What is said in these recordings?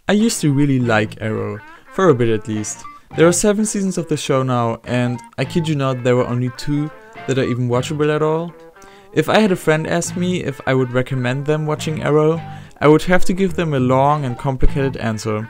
I used to really like Arrow, for a bit at least. There are 7 seasons of the show now, and I kid you not, there were only 2 that are even watchable at all. If I had a friend ask me if I would recommend them watching Arrow, I would have to give them a long and complicated answer.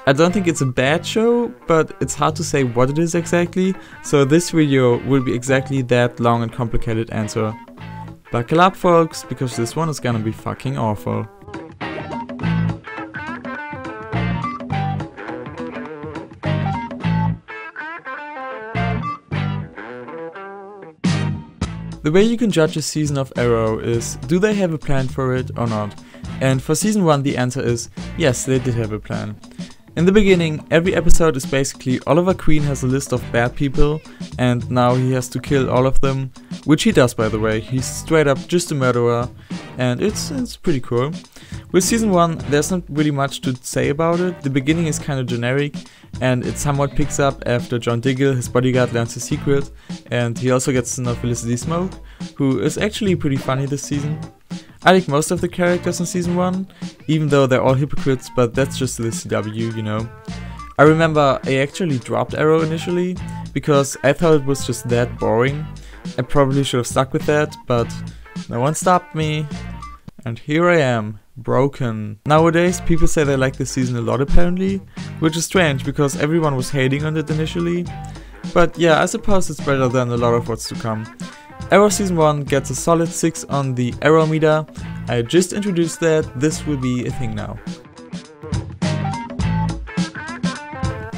I don't think it's a bad show, but it's hard to say what it is exactly, so this video will be exactly that long and complicated answer. Buckle up folks, because this one is gonna be fucking awful. The way you can judge a season of Arrow is, do they have a plan for it or not? And for season 1 the answer is, yes, they did have a plan. In the beginning, every episode is basically Oliver Queen has a list of bad people and now he has to kill all of them, which he does by the way. He's straight up just a murderer and it's pretty cool. With season 1 there's not really much to say about it. The beginning is kind of generic and it somewhat picks up after John Diggle, his bodyguard, learns his secret, and he also gets to know Felicity Smoke, who is actually pretty funny this season. I like most of the characters in season 1, even though they're all hypocrites, but that's just the CW, you know. I remember I actually dropped Arrow initially, because I thought it was just that boring. I probably should have stuck with that, but no one stopped me, and here I am, broken. Nowadays people say they like this season a lot apparently, which is strange because everyone was hating on it initially. But yeah, I suppose it's better than a lot of what's to come. Arrow season 1 gets a solid 6 on the Arrow meter. I just introduced that, this will be a thing now.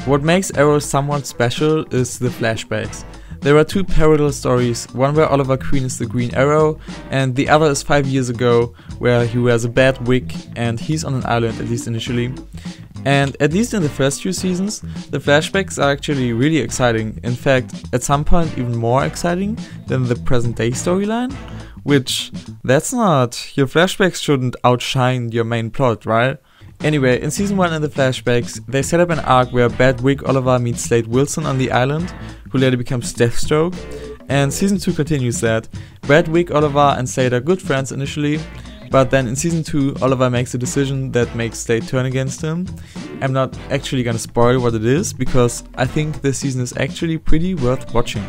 What makes Arrow somewhat special is the flashbacks. There are 2 parallel stories, one where Oliver Queen is the Green Arrow and the other is 5 years ago where he wears a bad wig and he's on an island, at least initially. And at least in the first few seasons, the flashbacks are actually really exciting. In fact, at some point even more exciting than the present day storyline. Which, that's not, your flashbacks shouldn't outshine your main plot, right? Anyway, in season 1 in the flashbacks, they set up an arc where Bad Wig Oliver meets Slade Wilson on the island, who later becomes Deathstroke. And season 2 continues that. Bad Wig Oliver and Slade are good friends initially, but then in season 2 Oliver makes a decision that makes Slade turn against him. I'm not actually gonna spoil what it is, because I think this season is actually pretty worth watching.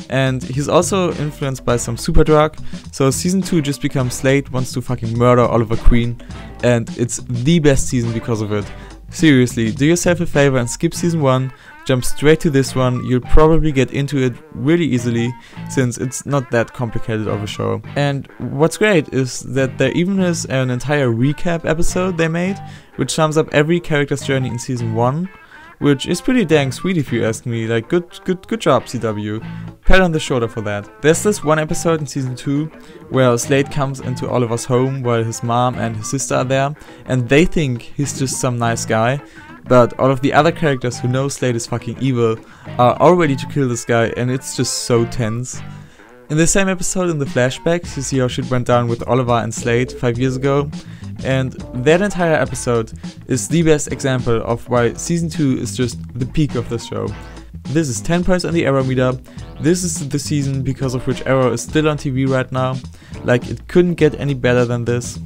And he's also influenced by some super drug, so season 2 just becomes Slade wants to fucking murder Oliver Queen, and it's the best season because of it. Seriously, do yourself a favor and skip season 1, jump straight to this one, you'll probably get into it really easily, since it's not that complicated of a show. And what's great is that there even is an entire recap episode they made, which sums up every character's journey in season 1, which is pretty dang sweet if you ask me. Like, good job CW, pat on the shoulder for that. There's this one episode in season 2 where Slade comes into Oliver's home while his mom and his sister are there, and they think he's just some nice guy, but all of the other characters who know Slade is fucking evil are all ready to kill this guy, and it's just so tense. In the same episode in the flashbacks, you see how shit went down with Oliver and Slade 5 years ago, and that entire episode is the best example of why season 2 is just the peak of this show. This is 10 points on the Arrow meter. This is the season because of which Arrow is still on TV right now. Like, it couldn't get any better than this.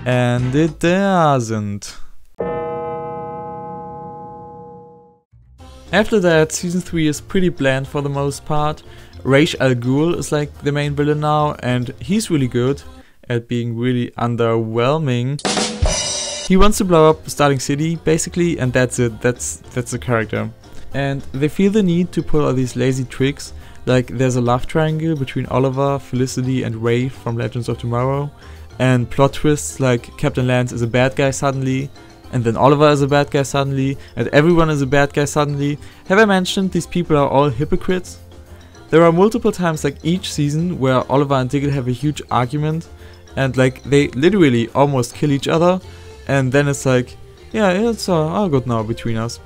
And it doesn't. After that, season 3 is pretty bland for the most part. Ra's al Ghul is like the main villain now, and he's really good at being really underwhelming. He wants to blow up Starling City, basically, and that's it, that's the character. And they feel the need to pull all these lazy tricks, like there's a love triangle between Oliver, Felicity and Ray from Legends of Tomorrow, and plot twists like Captain Lance is a bad guy suddenly, and then Oliver is a bad guy suddenly, and everyone is a bad guy suddenly. Have I mentioned these people are all hypocrites? There are multiple times like each season where Oliver and Diggle have a huge argument, and like they literally almost kill each other, and then it's like, yeah, it's all good now between us.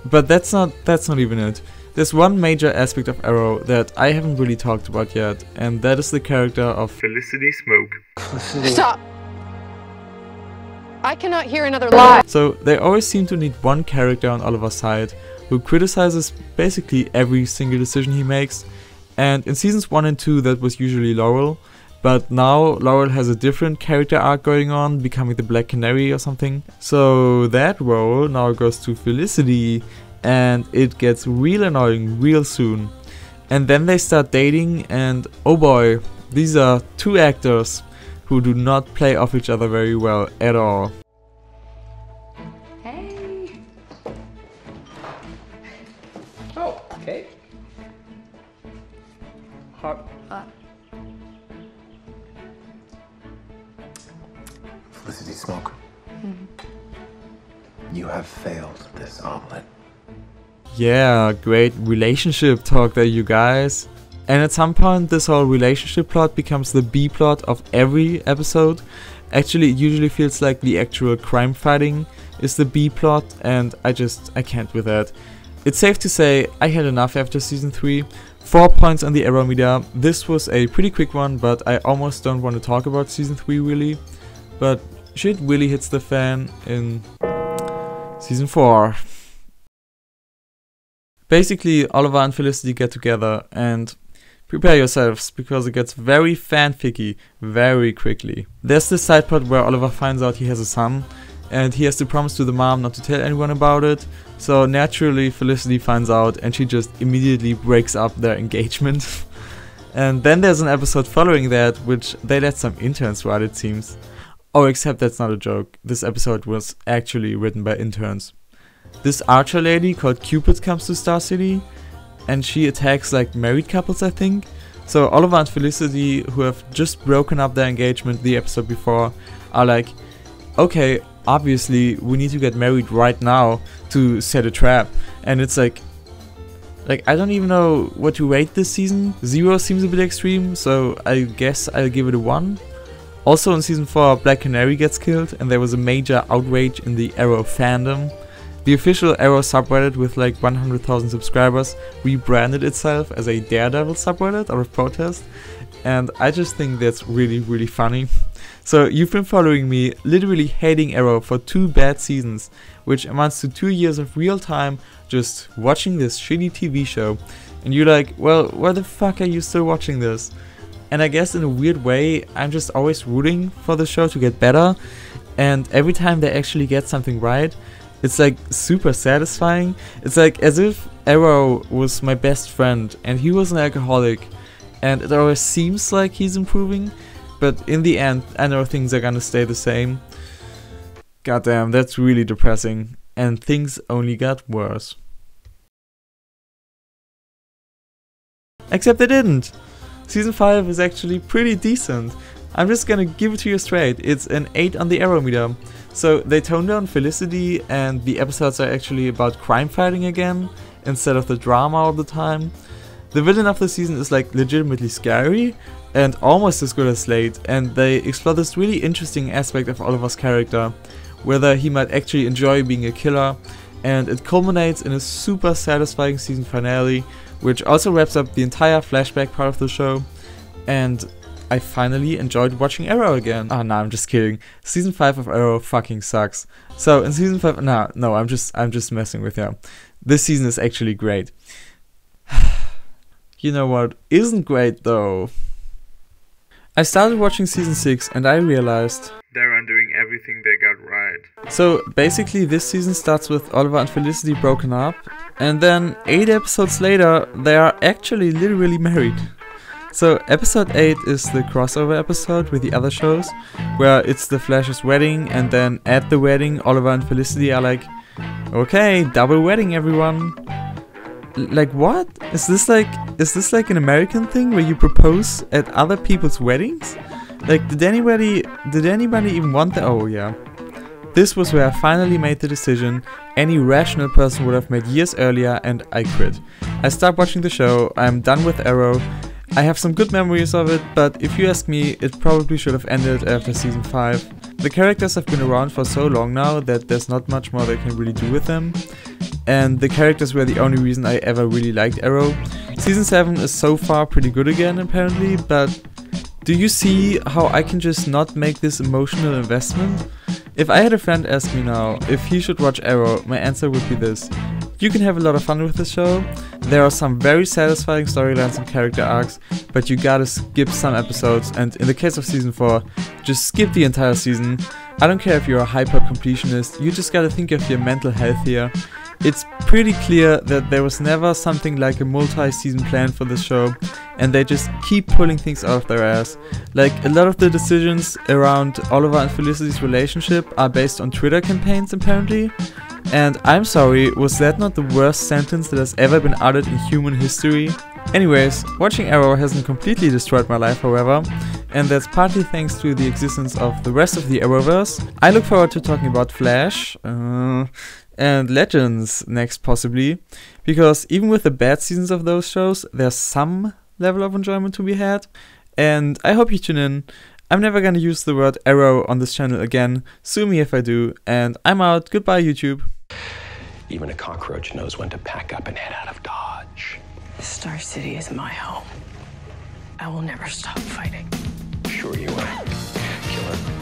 But that's not even it. There's one major aspect of Arrow that I haven't really talked about yet, and that is the character of Felicity Smoke. Stop! I cannot hear another lie. So they always seem to need one character on Oliver's side who criticizes basically every single decision he makes, and in seasons 1 and 2 that was usually Laurel, But now Laurel has a different character arc going on, becoming the Black Canary or something. So that role now goes to Felicity, and it gets real annoying real soon. And then they start dating, and oh boy, these are two actors who do not play off each other very well at all. Hey. Oh, okay. Hot. Felicity Smoke. You have failed this omelet. Yeah, great relationship talk there, you guys. And at some point this whole relationship plot becomes the B plot of every episode. Actually, it usually feels like the actual crime fighting is the B plot, and I can't with that. It's safe to say I had enough after season 3. 4 points on the error meter. This was a pretty quick one, but I almost don't want to talk about season 3 really. But shit really hits the fan in season 4. Basically, Oliver and Felicity get together, and prepare yourselves, because it gets very fanficky very quickly. There's this side plot where Oliver finds out he has a son, and he has to promise to the mom not to tell anyone about it. So naturally Felicity finds out, and she just immediately breaks up their engagement. And then there's an episode following that, which they let some interns write, it seems. Oh, except that's not a joke. This episode was actually written by interns. This archer lady called Cupid comes to Star City, and she attacks like married couples, I think. So Oliver and Felicity, who have just broken up their engagement the episode before, are like, okay, obviously we need to get married right now to set a trap. And it's like I don't even know what to rate this season. 0 seems a bit extreme, so I guess I'll give it a 1. Also in season 4, Black Canary gets killed, and there was a major outrage in the Arrow fandom. The official Arrow subreddit with like 100,000 subscribers rebranded itself as a Daredevil subreddit out of protest, and I just think that's really funny. So you've been following me, literally hating Arrow for 2 bad seasons, which amounts to 2 years of real time just watching this shitty TV show, and you're like, well, why the fuck are you still watching this? And I guess in a weird way, I'm just always rooting for the show to get better, and every time they actually get something right, it's like super satisfying. It's like as if Arrow was my best friend and he was an alcoholic, and it always seems like he's improving, but in the end I know things are gonna stay the same. Goddamn, that's really depressing, and things only got worse. Except they didn't! Season 5 is actually pretty decent. I'm just gonna give it to you straight, it's an 8 on the Arrow meter. So they toned down Felicity, and the episodes are actually about crime fighting again, instead of the drama all the time. The villain of the season is like legitimately scary, and almost as good as Slade, and they explore this really interesting aspect of Oliver's character, whether he might actually enjoy being a killer, and it culminates in a super satisfying season finale, which also wraps up the entire flashback part of the show, and I finally enjoyed watching Arrow again. Oh no, I'm just kidding. Season 5 of Arrow fucking sucks. So in season 5, no, I'm just messing with you. This season is actually great. You know what isn't great though? I started watching season 6 and I realized they're undoing everything they got right. So basically this season starts with Oliver and Felicity broken up, and then 8 episodes later they are actually literally married. So episode 8 is the crossover episode with the other shows, where it's the Flash's wedding, and then at the wedding Oliver and Felicity are like, okay, double wedding everyone. Like what? Is this like an American thing where you propose at other people's weddings? Like did anybody even want that? Oh yeah. This was where I finally made the decision any rational person would have made years earlier, and I quit. I stopped watching the show, I'm done with Arrow. I have some good memories of it, but if you ask me, it probably should have ended after season 5. The characters have been around for so long now that there's not much more they can really do with them. And the characters were the only reason I ever really liked Arrow. Season 7 is so far pretty good again apparently, but do you see how I can just not make this emotional investment? If I had a friend ask me now if he should watch Arrow, my answer would be this. You can have a lot of fun with the show. There are some very satisfying storylines and character arcs, but you gotta skip some episodes, and in the case of season 4, just skip the entire season. I don't care if you're a hyper completionist, you just gotta think of your mental health here. It's pretty clear that there was never something like a multi-season plan for this show, and they just keep pulling things out of their ass. Like, a lot of the decisions around Oliver and Felicity's relationship are based on Twitter campaigns apparently. And I'm sorry, was that not the worst sentence that has ever been uttered in human history? Anyways, watching Arrow hasn't completely destroyed my life, however, and that's partly thanks to the existence of the rest of the Arrowverse. I look forward to talking about Flash, and Legends next possibly, because even with the bad seasons of those shows, there's some level of enjoyment to be had, and I hope you tune in. I'm never gonna use the word Arrow on this channel again, sue me if I do, and I'm out. Goodbye, YouTube. Even a cockroach knows when to pack up and head out of Dodge. Star City is my home. I will never stop fighting. Sure you will, killer.